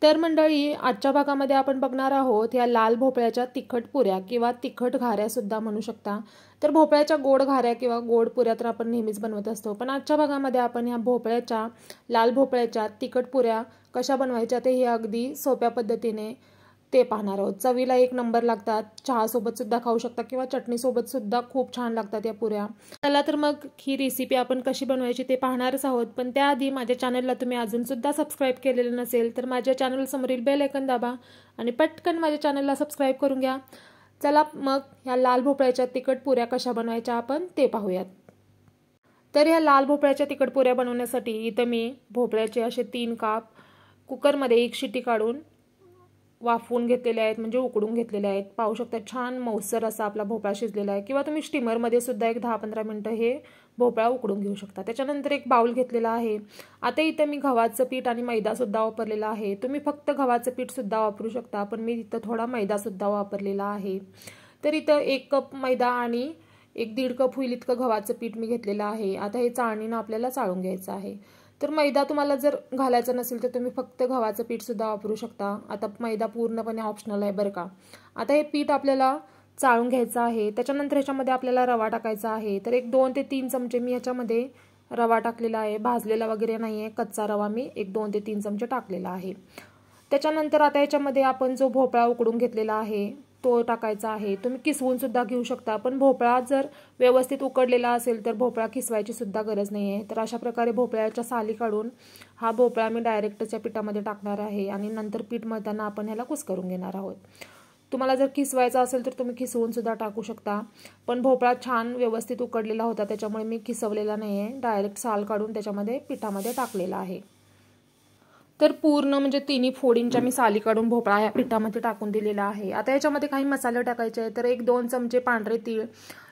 तर मंडळी, आजच्या भागामध्ये आपण बघणार आहोत या लाल भोपळ्याच्या तिखट पुऱ्या किंवा तिखट घाऱ्या सुद्धा म्हणू शकता। तर भोपळ्याच्या गोड घाऱ्या किंवा गोड पुऱ्या तर आपण नेहमीच बनवत असतो, पण आजच्या भागामध्ये आपण या लाल भोपळ्याच्या तिखट पुऱ्या कशा बनवायच्या ते हे अगदी सोप्या पद्धतीने ते पाहणार आहोत। चवीला एक नंबर लागतात, चहा सोबत सुद्धा खाऊ शकता किंवा चटणी सोबत सुद्धा खूप छान लागतात या पुऱ्या। चला तर मग ही रेसिपी आपण कशी बनवायची ते पाहणारच आहोत, पण त्याआधी माझ्या चॅनलला तुम्ही अजून सुद्धा सबस्क्राइब केलेलं नसेल तर माझ्या चॅनल समोरील बेल आयकॉन दाबा आणि पटकन माझ्या चॅनलला सबस्क्राइब करून घ्या। चला मग या लाल भोपळ्याच्या तिखट पुऱ्या कशा बनवायच्या आपण ते पाहूयात। तर या लाल भोपळ्याच्या तिखट पुऱ्या बनवण्यासाठी इथे मी भोपळ्याचे असे 3 काप कुकरमध्ये एक शिटी काढून वाफवून घेतलेले आहेत, म्हणजे उकडून घेतलेले आहेत। पाहू शकता छान मौसर असा आपला भोपळा शिजलेला आहे, किंवा तुम्ही स्टीमर मध्ये सुद्धा एक 10-15 मिनिटं हे भोपळा उकडून घेऊ शकता। त्याच्यानंतर एक बाउल घेतलेला आहे। आता इथे मी गव्हाचं पीठ आणि मैदा सुद्धा वापरलेला आहे। तुम्ही फक्त गव्हाचं पीठ सुद्धा वापरू शकता, पण मी इथं थोडा मैदा सुद्धा वापरलेला आहे। तर इथं 1 कप मैदा आणि 1-1.5 कप होईल इतकं गव्हाचं पीठ मी घेतलेलं आहे। आता हे चाळणीनं आपल्याला चाळून घ्यायचं आहे। तर मैदा तुम्हाला जर घालायचा नसेल तर तुम्ही फक्त गव्हाचं पीठ सुद्धा वापरू शकता। आता मैदा पूर्णपणे ऑप्शनल आहे बरं का। आता हे पीठ आपल्याला चाळून घ्यायचं आहे। त्याच्यानंतर ह्याच्यामध्ये आपल्याला रवा टाकायचा आहे। तर एक 2 ते 3 चमचे मी ह्याच्यामध्ये रवा टाकलेला आहे, भाजलेला वगैरे नाहीये, कच्चा रवा मी एक 2 ते 3 चमचे टाकलेला आहे। त्याच्यानंतर आता याच्यामध्ये आपण जो भोपळा उकडून घेतलेला आहे तो टाकायचा आहे। तुम्ही किसवून सुद्धा घेऊ शकता, पण भोपळा जर व्यवस्थित उकडलेला असेल तर भोपळा किसवायची सुद्धा गरज नाहीये। तर अशा प्रकारे भोपळ्याच्या साली काढून हा भोपळा मी डायरेक्टच्या पिठामध्ये टाकणार आहे आणि नंतर पीठ मळताना आपण ह्याला कुस्करून घेणार आहोत। तुम्हाला जर किसवायचा असेल तर तुम्ही किसवून सुद्धा टाकू शकता, पण भोपळा छान व्यवस्थित उकडलेला होता त्याच्यामुळे मी किसवलेला नाहीये, डायरेक्ट साल काढून त्याच्यामध्ये पिठामध्ये टाकलेला आहे। तर पूर्ण म्हणजे 3 फोडींच्या मी साली काढून भोपळा या पिठामध्ये टाकून दिलेला आहे। आता याच्यामध्ये काही मसाले टाकायचे आहेत। तर 1-2 चमचे पांढरे तीळ,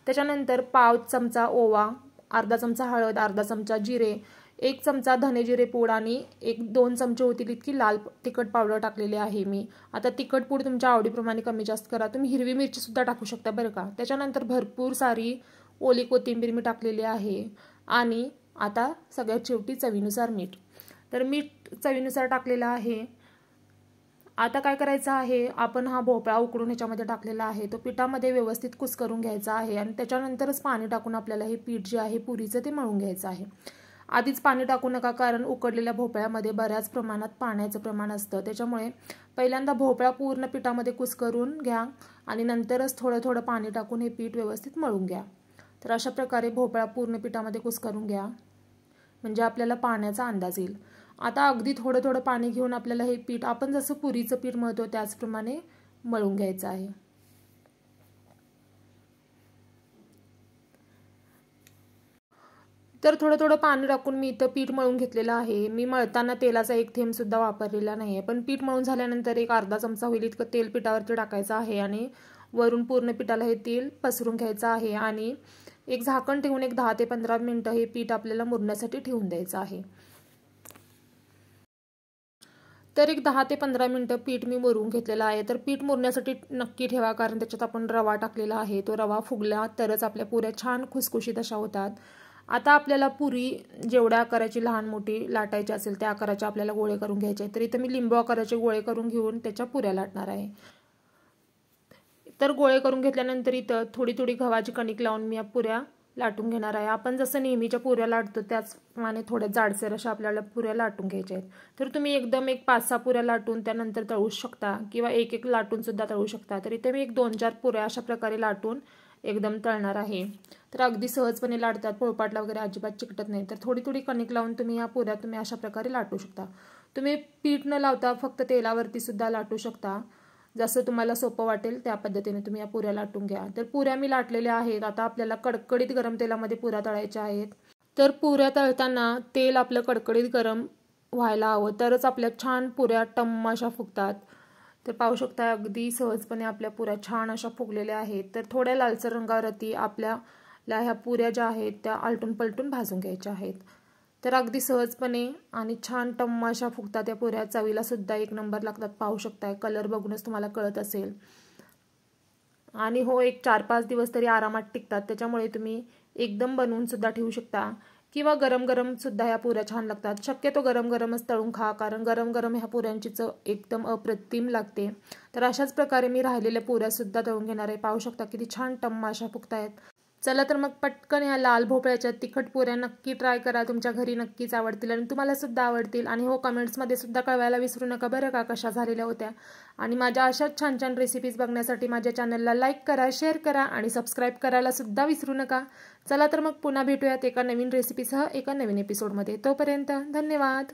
त्याच्यानंतर पाव चमचा ओवा, अर्धा चमचा हळद, अर्धा चमचा जिरे, 1 चमचा धने जिरे पूड आणि 1-2 चमचे होतील इतकी लाल तिखट पावडर टाकलेली आहे मी। आता तिखट पूड तुमच्या आवडीप्रमाणे कमी जास्त करा, तुम्ही हिरवी मिरची सुद्धा टाकू शकता बरं का। त्याच्यानंतर भरपूर सारी ओली कोथिंबीर मी टाकलेली आहे आणि आता सगळ्यात शेवटी चवीनुसार मीठ। तर मीठ चवीनुसार टाकलेलं आहे। आता काय करायचं आहे, आपण हा भोपळा उकडून ह्याच्यामध्ये टाकलेला आहे तो पिठामध्ये व्यवस्थित कुस्करून घ्यायचा आहे आणि त्याच्यानंतरच पाणी टाकून आपल्याला हे पीठ जे आहे पुरीचं ते मळून घ्यायचं आहे। आधीच पाणी टाकू नका, कारण उकडलेल्या भोपळ्यामध्ये बऱ्याच प्रमाणात पाण्याचं प्रमाण असतं, त्याच्यामुळे पहिल्यांदा भोपळा पूर्ण पिठामध्ये कुस्करून घ्या आणि नंतरच थोडं थोडं पाणी टाकून हे पीठ व्यवस्थित मळून घ्या। तर अशा प्रकारे भोपळा पूर्ण पिठामध्ये कुस्करून घ्या, म्हणजे आपल्याला पाण्याचा अंदाज येईल। आता अगदी थोडं थोडं पाणी घेऊन आपल्याला हे पीठ आपण जसं पुरीचं पीठ मळतो त्याचप्रमाणे मळून घ्यायचं आहे। तर थोडं थोडं पाणी टाकून मी इथं पीठ मळून घेतलेलं आहे। मी मळताना तेलाचा 1 थेंब सुद्धा वापरलेला नाहीये, पण पीठ मळून झाल्यानंतर एक अर्धा चमचा होईल इतकं तेल पिठावरती टाकायचं आहे आणि वरून पूर्ण पिठाला हे तेल पसरून घ्यायचं आहे आणि एक झाकण ठेवून एक 10 ते 15 मिनिटं हे पीठ आपल्याला मुरण्यासाठी ठेवून द्यायचं आहे। तर एक 10 ते 15 मिनिटं पीठ मी मुरून घेतलेलं आहे। तर पीठ मुरण्यासाठी नक्की ठेवा, कारण त्याच्यात आपण रवा टाकलेला आहे, तो रवा फुगला तरच आपल्या पुऱ्या छान खुसखुशीत अशा होतात। आता आपल्याला पुरी जेवढ्या आकाराची लहान मोठी लाटायची असेल त्या आकाराचे आपल्याला गोळे करून घ्यायचे आहेत। तर इथं मी लिंबू आकाराचे गोळे करून घेऊन त्याच्या पुऱ्या लाटणार आहे। तर गोळे करून घेतल्यानंतर इथं थोडी थोडी गव्हाची कणिक लावून मी या पुऱ्या लाटून घेणार आहे। आपण जसं नेहमीच्या पुऱ्या लाटतो त्याचप्रमाणे थोड्या जाडसर अशा आपल्याला पुऱ्या लाटून घ्यायच्या आहेत। तर तुम्ही एकदम एक 5-6 पुऱ्या लाटून त्यानंतर तळू शकता किंवा एक लाटून सुद्धा तळू शकता। तर इथे मी एक 2-4 पुऱ्या अशा प्रकारे लाटून एकदम तळणार आहे। तर अगदी सहजपणे लाटतात, पोळपाटला वगैरे अजिबात चिकटत नाही। तर थोडी थोडी कणिक लावून तुम्ही या पुऱ्या तुम्ही अशा प्रकारे लाटू शकता। तुम्ही पीठ न लावता फक्त तेलावरती सुद्धा लाटू शकता, जसं तुम्हाला सोपं वाटेल त्या पद्धतीने तुम्ही या पुऱ्या लाटून घ्या। तर पुऱ्या मी लाटलेल्या आहेत। आता आपल्याला कडकडीत गरम तेलामध्ये पुऱ्या तळायच्या आहेत। तर पुऱ्या तळताना तेल आपलं कडकडीत गरम व्हायला हवं, तरच आपल्या छान पुऱ्या टम्म अशा फुगतात। तर पाहू शकता अगदी सहजपणे आपल्या पुऱ्या छान अशा फुगलेल्या आहेत। तर थोड्या लालसर रंगावरती आपल्याला ह्या पुऱ्या ज्या आहेत त्या आलटून पलटून भाजून घ्यायच्या आहेत। तर अगदी सहजपणे आणि छान टम्म अशा फुगतात या पुऱ्या, चवीला सुद्धा एक नंबर लागतात। पाहू शकताय, कलर बघूनच तुम्हाला कळत असेल। आणि हो, एक 4-5 दिवस तरी आरामात टिकतात, त्याच्यामुळे तुम्ही एकदम बनवून सुद्धा ठेवू शकता किंवा गरम गरम सुद्धा ह्या पुऱ्या छान लागतात। शक्यतो गरम गरमच तळून खा, कारण गरम गरम ह्या पुऱ्यांची चव एकदम अप्रतिम लागते। तर अशाच प्रकारे मी राहिलेल्या पुऱ्या सुद्धा तळून घेणार आहे। पाहू शकता किती छान टम्म अशा फुगतायत। चला तर मग पटकन या लाल भोपळ्याच्या तिखट पुऱ्या नक्की ट्राय करा, तुमच्या घरी नक्कीच आवडतील आणि तुम्हाला सुद्धा आवडतील। आणि हो, कमेंट्समध्ये सुद्धा कळवायला विसरू नका बरं का कशा झालेल्या होत्या। आणि माझ्या अशाच छान छान रेसिपीज बघण्यासाठी माझ्या चॅनलला लाईक करा, शेअर करा आणि सबस्क्राईब करायला सुद्धा विसरू नका। चला तर मग पुन्हा भेटूयात एका नवीन रेसिपीसह एका नवीन एपिसोडमध्ये। तोपर्यंत धन्यवाद।